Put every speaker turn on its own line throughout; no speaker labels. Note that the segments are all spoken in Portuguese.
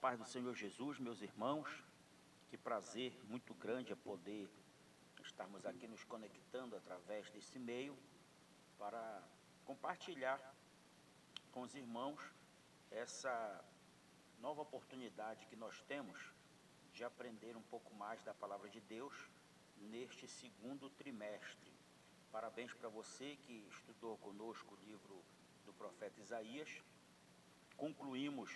paz do Senhor Jesus, meus irmãos, que prazer muito grande é poder estarmos aqui nos conectando através desse meio para compartilhar com os irmãos essa nova oportunidade que nós temos de aprender um pouco mais da Palavra de Deus neste segundo trimestre. Parabéns para você que estudou conosco o livro do profeta Isaías. Concluímos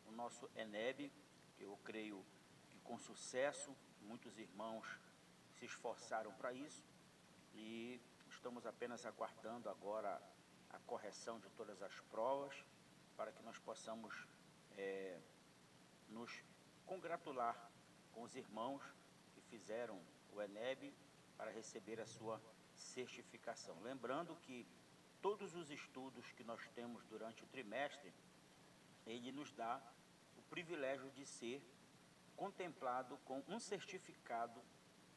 o nosso ENEB, que eu creio que com sucesso, muitos irmãos se esforçaram para isso e estamos apenas aguardando agora a correção de todas as provas para que nós possamos nos congratular com os irmãos que fizeram o ENEB para receber a sua certificação. Lembrando que todos os estudos que nós temos durante o trimestre, ele nos dá o privilégio de ser contemplado com um certificado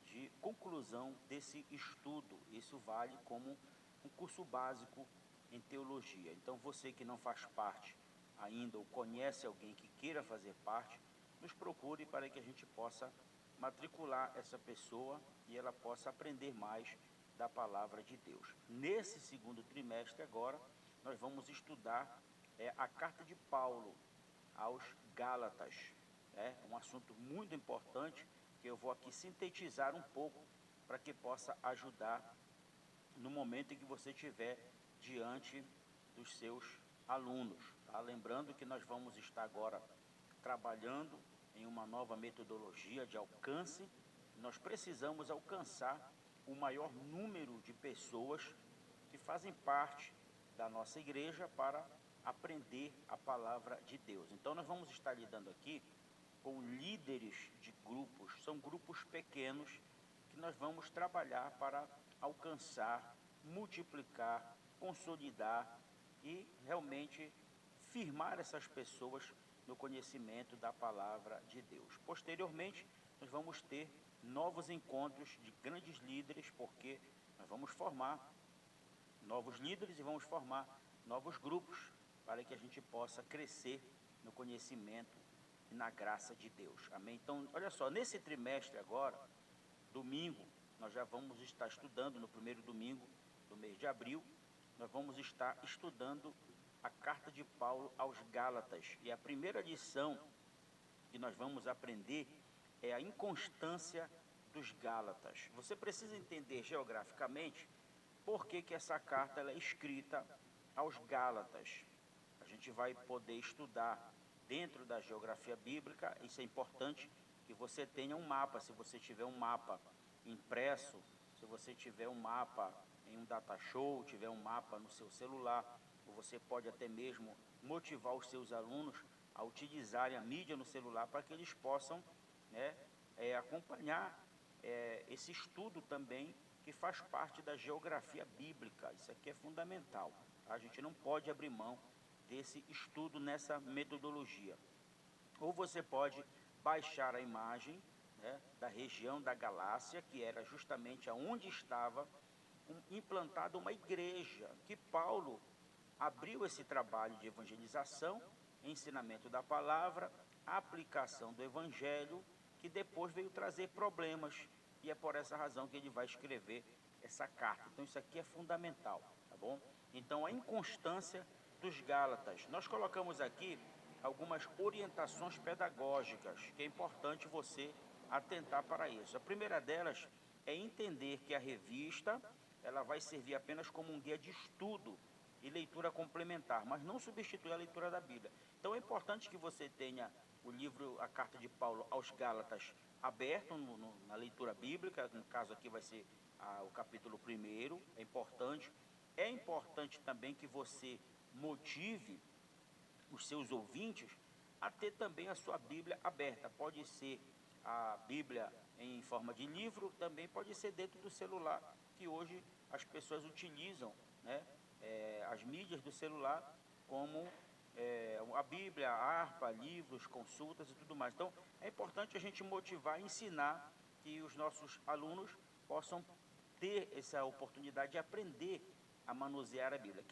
de conclusão desse estudo. Isso vale como um curso básico em teologia. Então, você que não faz parte ainda ou conhece alguém que queira fazer parte, nos procure para que a gente possa matricular essa pessoa e ela possa aprender mais da palavra de Deus. Nesse segundo trimestre agora, nós vamos estudar a carta de Paulo aos Gálatas. É um assunto muito importante que eu vou aqui sintetizar um pouco para que possa ajudar no momento em que você estiver diante dos seus alunos. Tá? Lembrando que nós vamos estar agora trabalhando em uma nova metodologia de alcance. Nós precisamos alcançar o maior número de pessoas que fazem parte da nossa igreja para aprender a palavra de Deus. Então nós vamos estar lidando aqui com líderes de grupos, são grupos pequenos que nós vamos trabalhar para alcançar, multiplicar, consolidar e realmente firmar essas pessoas no conhecimento da palavra de Deus. Posteriormente, nós vamos ter novos encontros de grandes líderes, porque nós vamos formar novos líderes e vamos formar novos grupos para que a gente possa crescer no conhecimento e na graça de Deus. Amém? Então, olha só, nesse trimestre agora, domingo, nós já vamos estar estudando, no primeiro domingo do mês de abril, nós vamos estar estudando a carta de Paulo aos Gálatas. E a primeira lição que nós vamos aprender é a inconstância dos Gálatas. Você precisa entender geograficamente por que essa carta ela é escrita aos Gálatas. A gente vai poder estudar dentro da geografia bíblica. Isso é importante que você tenha um mapa. Se você tiver um mapa impresso, se você tiver um mapa em um data show, tiver um mapa no seu celular, ou você pode até mesmo motivar os seus alunos a utilizarem a mídia no celular para que eles possam acompanhar esse estudo também, que faz parte da geografia bíblica. Isso aqui é fundamental. A gente não pode abrir mão desse estudo nessa metodologia. Ou você pode baixar a imagem da região da Galácia, que era justamente aonde estava implantada uma igreja, que Paulo abriu esse trabalho de evangelização, ensinamento da palavra, aplicação do evangelho, que depois veio trazer problemas, e é por essa razão que ele vai escrever essa carta. Então isso aqui é fundamental, tá bom? Então a inconstância dos Gálatas. Nós colocamos aqui algumas orientações pedagógicas, que é importante você atentar para isso. A primeira delas é entender que a revista ela vai servir apenas como um guia de estudo e leitura complementar, mas não substitui a leitura da Bíblia. Então é importante que você tenha o livro, a carta de Paulo aos Gálatas, aberto na leitura bíblica. No caso aqui vai ser o capítulo 1, é importante. É importante também que você motive os seus ouvintes a ter também a sua Bíblia aberta. Pode ser a Bíblia em forma de livro, também pode ser dentro do celular, que hoje as pessoas utilizam, as mídias do celular como a Bíblia, a harpa, livros, consultas e tudo mais. Então, é importante a gente motivar e ensinar que os nossos alunos possam ter essa oportunidade de aprender a manusear a Bíblia.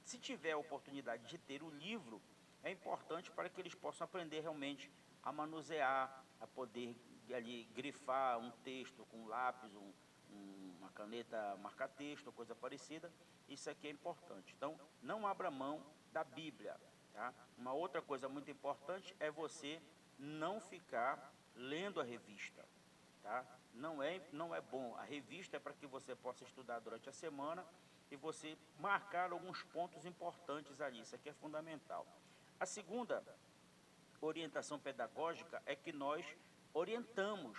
Se tiver a oportunidade de ter o livro, é importante para que eles possam aprender realmente a manusear, a poder ali grifar um texto com um lápis, uma caneta marca-texto, coisa parecida. Isso aqui é importante. Então, não abra mão da Bíblia. Tá? Uma outra coisa muito importante é você não ficar lendo a revista. Tá? Não é bom. A revista é para que você possa estudar durante a semana e você marcar alguns pontos importantes ali. Isso aqui é fundamental. A segunda orientação pedagógica é que nós orientamos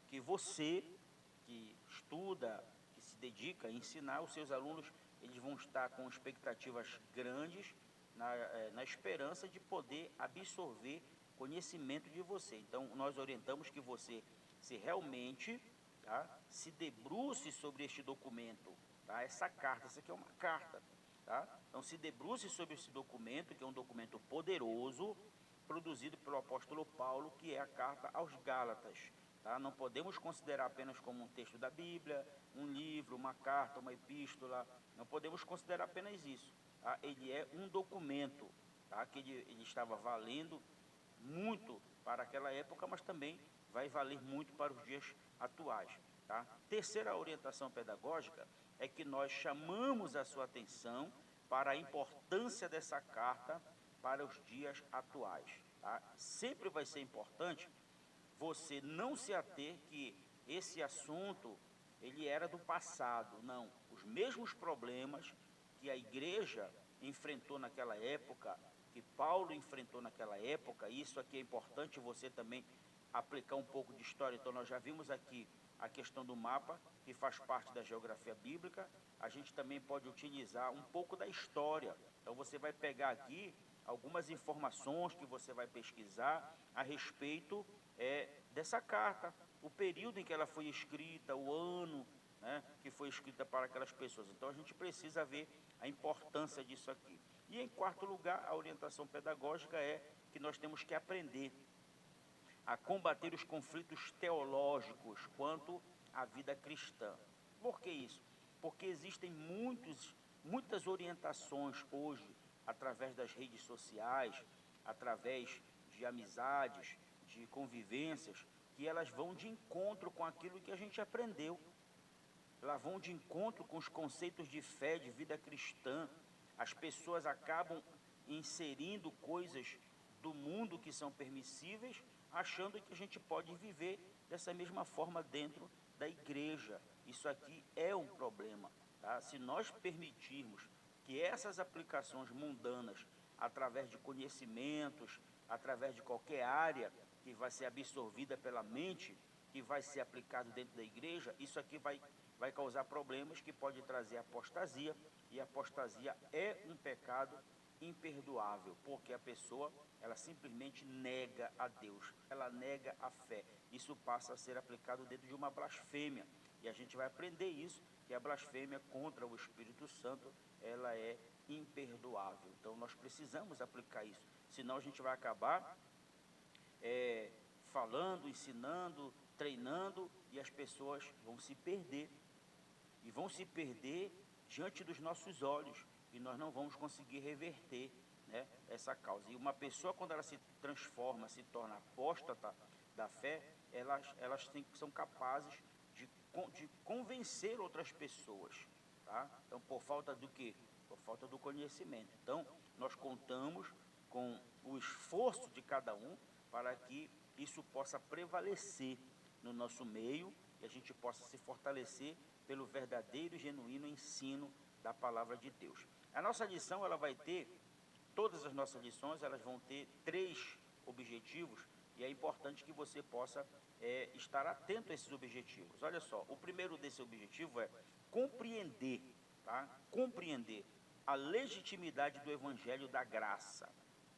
que você, que estuda, que se dedica a ensinar, os seus alunos, eles vão estar com expectativas grandes na esperança de poder absorver conhecimento de você. Então, nós orientamos que você se realmente, tá, se debruce sobre este documento, tá? Essa carta, essa aqui é uma carta, tá? Então, se debruce sobre esse documento, que é um documento poderoso, produzido pelo apóstolo Paulo, que é a carta aos Gálatas. Tá? Não podemos considerar apenas como um texto da Bíblia, um livro, uma carta, uma epístola. Não podemos considerar apenas isso. Tá? Ele é um documento, tá? Que ele estava valendo muito para aquela época, mas também vai valer muito para os dias atuais. Tá? Terceira orientação pedagógica é que nós chamamos a sua atenção para a importância dessa carta para os dias atuais. Tá? Sempre vai ser importante você não se ater que esse assunto ele era do passado. Não, os mesmos problemas que a igreja enfrentou naquela época, que Paulo enfrentou naquela época, isso aqui é importante você também aplicar um pouco de história. Então nós já vimos aqui a questão do mapa, que faz parte da geografia bíblica. A gente também pode utilizar um pouco da história. Então você vai pegar aqui algumas informações que você vai pesquisar a respeito dessa carta, o período em que ela foi escrita, o ano, né, que foi escrita para aquelas pessoas. Então a gente precisa ver a importância disso aqui. E em quarto lugar, a orientação pedagógica é que nós temos que aprender a combater os conflitos teológicos quanto à vida cristã. Por que isso? Porque existem muitas orientações hoje, através das redes sociais, através de amizades, de convivências, que elas vão de encontro com aquilo que a gente aprendeu. Elas vão de encontro com os conceitos de fé, de vida cristã. As pessoas acabam inserindo coisas do mundo que são permissíveis, achando que a gente pode viver dessa mesma forma dentro da igreja. Isso aqui é um problema. Tá? Se nós permitirmos que essas aplicações mundanas, através de conhecimentos, através de qualquer área que vai ser absorvida pela mente, que vai ser aplicado dentro da igreja, isso aqui vai causar problemas que pode trazer apostasia, e apostasia é um pecado imperdoável, porque a pessoa, ela simplesmente nega a Deus, ela nega a fé. Isso passa a ser aplicado dentro de uma blasfêmia, e a gente vai aprender isso, que a blasfêmia contra o Espírito Santo, ela é imperdoável. Então nós precisamos aplicar isso, senão a gente vai acabar falando, ensinando, treinando, e as pessoas vão se perder, e vão se perder diante dos nossos olhos, e nós não vamos conseguir reverter, né, essa causa. E uma pessoa, quando ela se transforma, se torna apóstata da fé, elas são capazes de convencer outras pessoas. Tá? Então, por falta do quê? Por falta do conhecimento. Então, nós contamos com o esforço de cada um para que isso possa prevalecer no nosso meio e a gente possa se fortalecer pelo verdadeiro e genuíno ensino da palavra de Deus. A nossa lição, ela vai ter, todas as nossas lições, elas vão ter 3 objetivos, e é importante que você possa estar atento a esses objetivos. Olha só, o primeiro desse objetivo é compreender, tá? Compreender a legitimidade do evangelho da graça.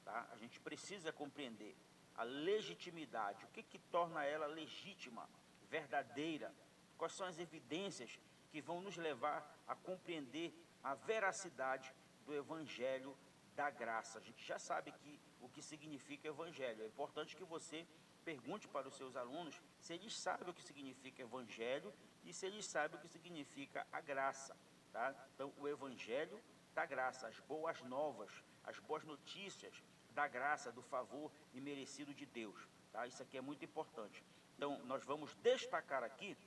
Tá? A gente precisa compreender a legitimidade, o que torna ela legítima, verdadeira, quais são as evidências que vão nos levar a compreender a veracidade do evangelho da graça. A gente já sabe o que significa evangelho. É importante que você pergunte para os seus alunos se eles sabem o que significa evangelho e se eles sabem o que significa a graça. Tá? Então, o evangelho da graça, as boas novas, as boas notícias da graça, do favor imerecido de Deus. tá? Isso aqui é muito importante. Então, nós vamos destacar aqui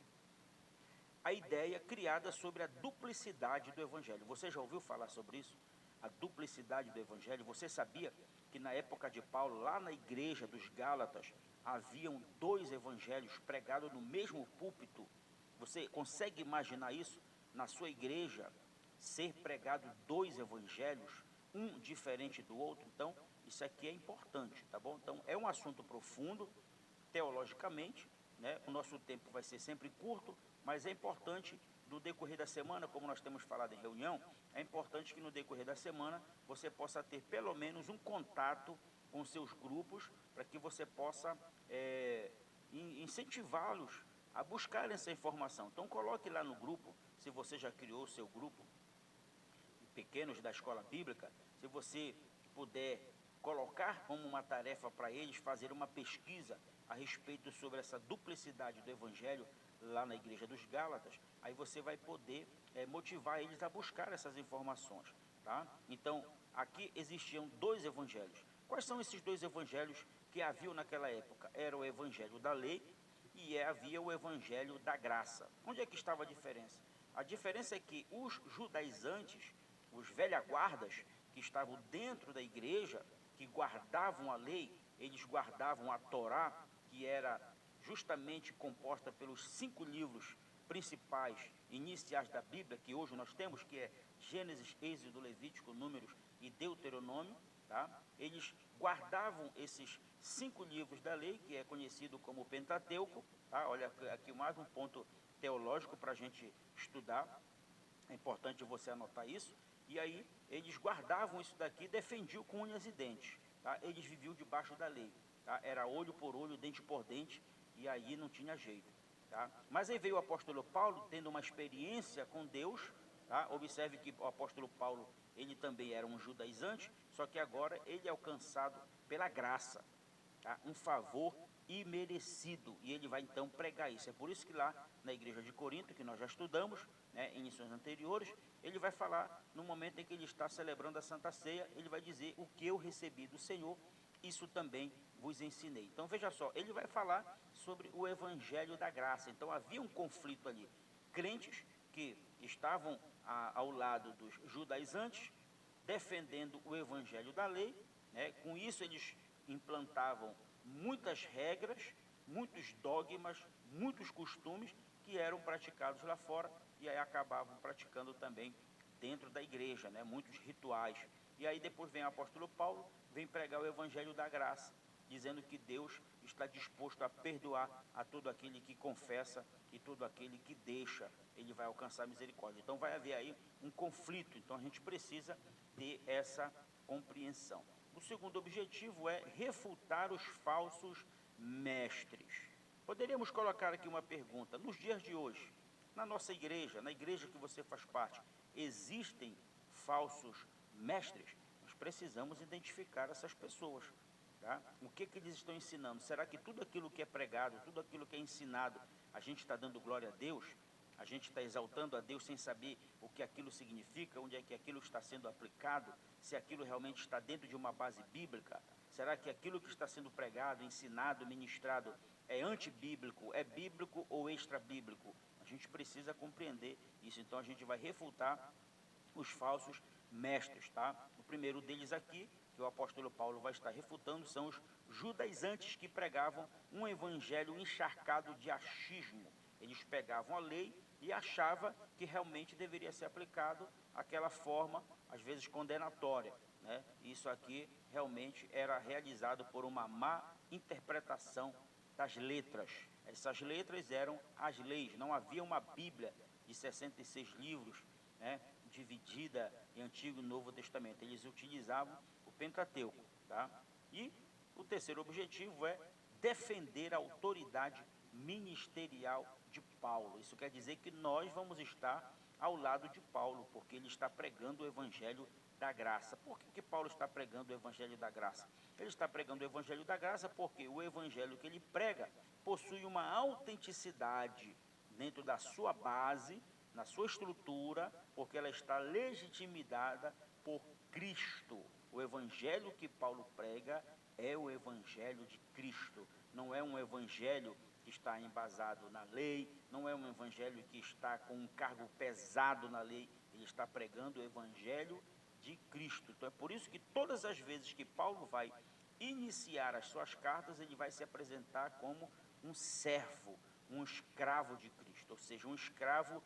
a ideia criada sobre a duplicidade do Evangelho. Você já ouviu falar sobre isso? A duplicidade do Evangelho. Você sabia que na época de Paulo, lá na igreja dos Gálatas, haviam 2 evangelhos pregados no mesmo púlpito? Você consegue imaginar isso? Na sua igreja, ser pregado 2 evangelhos, um diferente do outro? Então, isso aqui é importante, tá bom? Então, é um assunto profundo, teologicamente, né? O nosso tempo vai ser sempre curto, mas é importante, no decorrer da semana, como nós temos falado em reunião, é importante que no decorrer da semana você possa ter pelo menos um contato com seus grupos, para que você possa incentivá-los a buscar essa informação. Então coloque lá no grupo, se você já criou o seu grupo, pequenos da escola bíblica, se você puder colocar como uma tarefa para eles fazer uma pesquisa a respeito sobre essa duplicidade do Evangelho lá na igreja dos Gálatas, aí você vai poder motivar eles a buscar essas informações, tá? Então, aqui existiam 2 evangelhos. Quais são esses 2 evangelhos que haviam naquela época? Era o evangelho da lei e havia o evangelho da graça. Onde é que estava a diferença? A diferença é que os judaizantes, os velha-guardas, que estavam dentro da igreja, que guardavam a lei, eles guardavam a Torá, que era justamente composta pelos 5 livros principais, iniciais da Bíblia, que hoje nós temos, que é Gênesis, Êxodo, Levítico, Números e Deuteronômio, tá? Eles guardavam esses 5 livros da lei, que é conhecido como Pentateuco, tá? Olha aqui mais um ponto teológico para a gente estudar, é importante você anotar isso. E aí eles guardavam isso daqui e defendiam com unhas e dentes, tá? Eles viviam debaixo da lei, tá? Era olho por olho, dente por dente, e aí não tinha jeito, tá? Mas aí veio o apóstolo Paulo, tendo uma experiência com Deus, tá? Observe que o apóstolo Paulo, ele também era um judaizante, só que agora ele é alcançado pela graça, tá? Um favor imerecido, e ele vai então pregar isso. É por isso que lá na igreja de Corinto, que nós já estudamos, né, em lições anteriores, ele vai falar, no momento em que ele está celebrando a Santa Ceia, ele vai dizer: o que eu recebi do Senhor, isso também vos ensinei. Então veja só, ele vai falar sobre o evangelho da graça. Então havia um conflito ali, crentes que estavam ao lado dos judaizantes, defendendo o evangelho da lei, né? Com isso eles implantavam muitas regras, muitos dogmas, muitos costumes que eram praticados lá fora, e aí acabavam praticando também dentro da igreja, né? Muitos rituais. E aí depois vem o apóstolo Paulo, vem pregar o evangelho da graça, dizendo que Deus está disposto a perdoar a todo aquele que confessa e todo aquele que deixa, ele vai alcançar misericórdia. Então vai haver aí um conflito, então a gente precisa ter essa compreensão. O segundo objetivo é refutar os falsos mestres. Poderíamos colocar aqui uma pergunta: nos dias de hoje, na nossa igreja, na igreja que você faz parte, existem falsos mestres? Nós precisamos identificar essas pessoas, tá? O que eles estão ensinando? Será que tudo aquilo que é pregado, tudo aquilo que é ensinado, a gente está dando glória a Deus? A gente está exaltando a Deus sem saber o que aquilo significa, onde é que aquilo está sendo aplicado, se aquilo realmente está dentro de uma base bíblica? Será que aquilo que está sendo pregado, ensinado, ministrado é antibíblico, é bíblico ou extra-bíblico? A gente precisa compreender isso, então a gente vai refutar os falsos mestres, tá? O primeiro deles aqui, que o apóstolo Paulo vai estar refutando, são os judaizantes, que pregavam um evangelho encharcado de achismo. Eles pegavam a lei e achavam que realmente deveria ser aplicado aquela forma, às vezes condenatória, né? Isso aqui realmente era realizado por uma má interpretação das letras. Essas letras eram as leis, não havia uma Bíblia de 66 livros, né, dividida em Antigo e Novo Testamento. Eles utilizavam o Pentateuco, tá? E o terceiro objetivo é defender a autoridade ministerial de Paulo. Isso quer dizer que nós vamos estar ao lado de Paulo, porque ele está pregando o evangelho da graça. Por que Paulo está pregando o evangelho da graça? Ele está pregando o evangelho da graça porque o evangelho que ele prega possui uma autenticidade dentro da sua base, na sua estrutura, porque ela está legitimada por Cristo. O evangelho que Paulo prega é o evangelho de Cristo, não é um evangelho que está embasado na lei, não é um evangelho que está com um cargo pesado na lei, ele está pregando o evangelho de Cristo. Então é por isso que todas as vezes que Paulo vai iniciar as suas cartas, ele vai se apresentar como um servo, um escravo de Cristo, ou seja, um escravo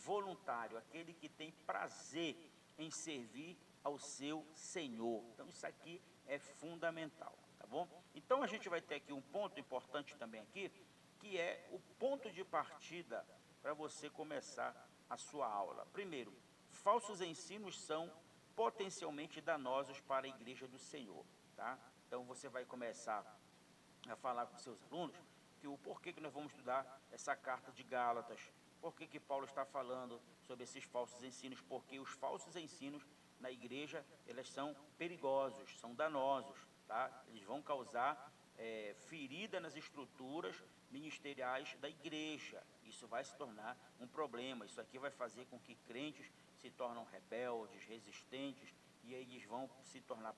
voluntário, aquele que tem prazer em servir ao seu Senhor. Então isso aqui é fundamental, tá bom? Então a gente vai ter aqui um ponto importante também aqui, que é o ponto de partida para você começar a sua aula. Primeiro, falsos ensinos são potencialmente danosos para a igreja do Senhor, tá? Então você vai começar a falar com seus alunos que o porquê que nós vamos estudar essa carta de Gálatas, por que Paulo está falando sobre esses falsos ensinos, porque os falsos ensinos na igreja, eles são perigosos, são danosos, tá? Eles vão causar ferida nas estruturas ministeriais da igreja. Isso vai se tornar um problema, isso aqui vai fazer com que crentes se tornem rebeldes, resistentes, e eles vão se tornar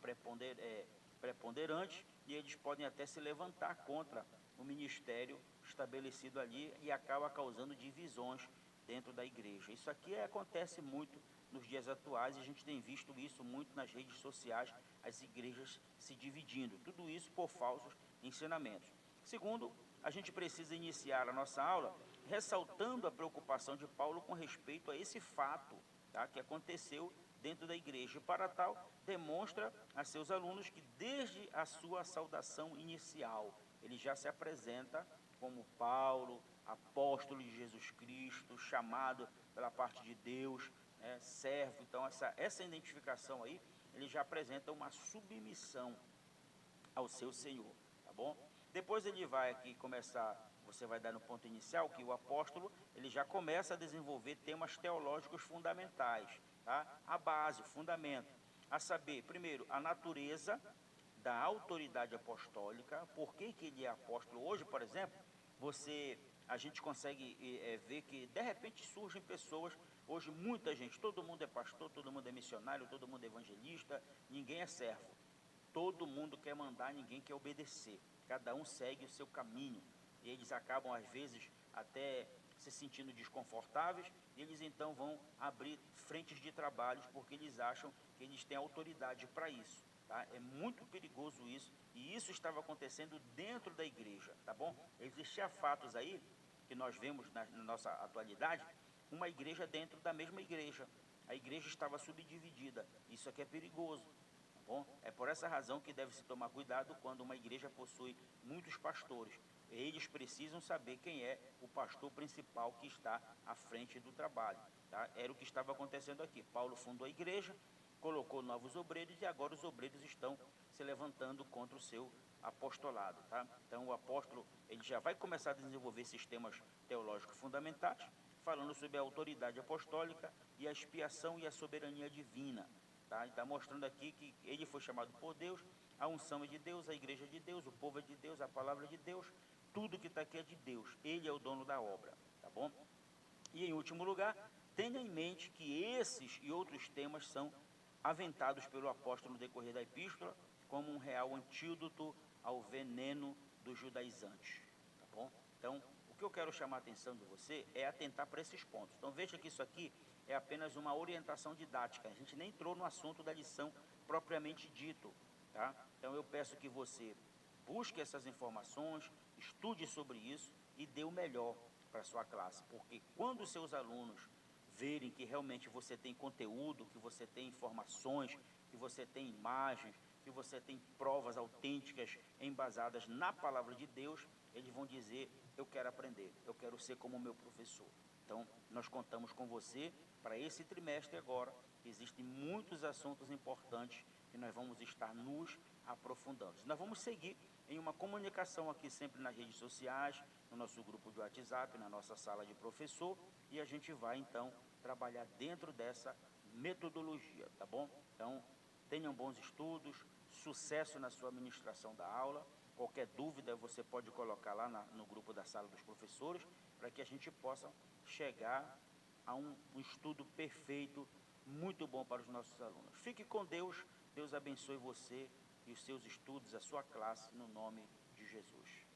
preponderantes, e eles podem até se levantar contra o ministério estabelecido ali e acaba causando divisões dentro da igreja. Isso aqui acontece muito nos dias atuais e a gente tem visto isso muito nas redes sociais, as igrejas se dividindo, tudo isso por falsos ensinamentos. Segundo, a gente precisa iniciar a nossa aula ressaltando a preocupação de Paulo com respeito a esse fato, tá, que aconteceu dentro da igreja. E para tal, demonstra a seus alunos que desde a sua saudação inicial, ele já se apresenta como Paulo, apóstolo de Jesus Cristo, chamado pela parte de Deus, servo. Então essa identificação aí, ele já apresenta uma submissão ao seu Senhor, tá bom? Depois ele vai aqui começar, você vai dar no ponto inicial, que o apóstolo, ele já começa a desenvolver temas teológicos fundamentais, tá? A base, o fundamento, a saber, primeiro, a natureza da autoridade apostólica, por que ele é apóstolo. Hoje, por exemplo, a gente consegue ver que de repente surgem pessoas, hoje muita gente, todo mundo é pastor, todo mundo é missionário, todo mundo é evangelista, ninguém é servo. Todo mundo quer mandar, ninguém quer obedecer. Cada um segue o seu caminho. E eles acabam, às vezes, até se sentindo desconfortáveis, e eles então vão abrir frentes de trabalhos, porque eles acham que eles têm autoridade para isso. Tá? É muito perigoso isso, e isso estava acontecendo dentro da igreja, tá bom? Existiam fatos aí, que nós vemos na nossa atualidade, uma igreja dentro da mesma igreja. A igreja estava subdividida. Isso aqui é perigoso. Bom, é por essa razão que deve-se tomar cuidado quando uma igreja possui muitos pastores. Eles precisam saber quem é o pastor principal que está à frente do trabalho. Tá? Era o que estava acontecendo aqui. Paulo fundou a igreja, colocou novos obreiros e agora os obreiros estão se levantando contra o seu apostolado. Tá? Então o apóstolo, ele já vai começar a desenvolver sistemas teológicos fundamentais, falando sobre a autoridade apostólica e a expiação e a soberania divina. Tá? Está mostrando aqui que ele foi chamado por Deus, a unção é de Deus, a igreja é de Deus, o povo é de Deus, a palavra é de Deus, tudo que está aqui é de Deus, ele é o dono da obra, tá bom? E em último lugar, tenha em mente que esses e outros temas são aventados pelo apóstolo no decorrer da epístola como um real antídoto ao veneno dos judaizantes, tá bom? Então, o que eu quero chamar a atenção de você é atentar para esses pontos. Então, veja que isso aqui é apenas uma orientação didática, a gente nem entrou no assunto da lição propriamente dito, tá? Então, eu peço que você busque essas informações, estude sobre isso e dê o melhor para a sua classe, porque quando os seus alunos verem que realmente você tem conteúdo, que você tem informações, que você tem imagens, que você tem provas autênticas embasadas na palavra de Deus, eles vão dizer, eu quero aprender, eu quero ser como o meu professor. Então, nós contamos com você para esse trimestre agora. Existem muitos assuntos importantes que nós vamos estar nos aprofundando. Nós vamos seguir em uma comunicação aqui sempre nas redes sociais, no nosso grupo de WhatsApp, na nossa sala de professor, e a gente vai então trabalhar dentro dessa metodologia, tá bom? Então, tenham bons estudos, sucesso na sua administração da aula. Qualquer dúvida você pode colocar lá no grupo da sala dos professores, para que a gente possa chegar a um estudo perfeito, muito bom para os nossos alunos. Fique com Deus, Deus abençoe você e os seus estudos, a sua classe, no nome de Jesus.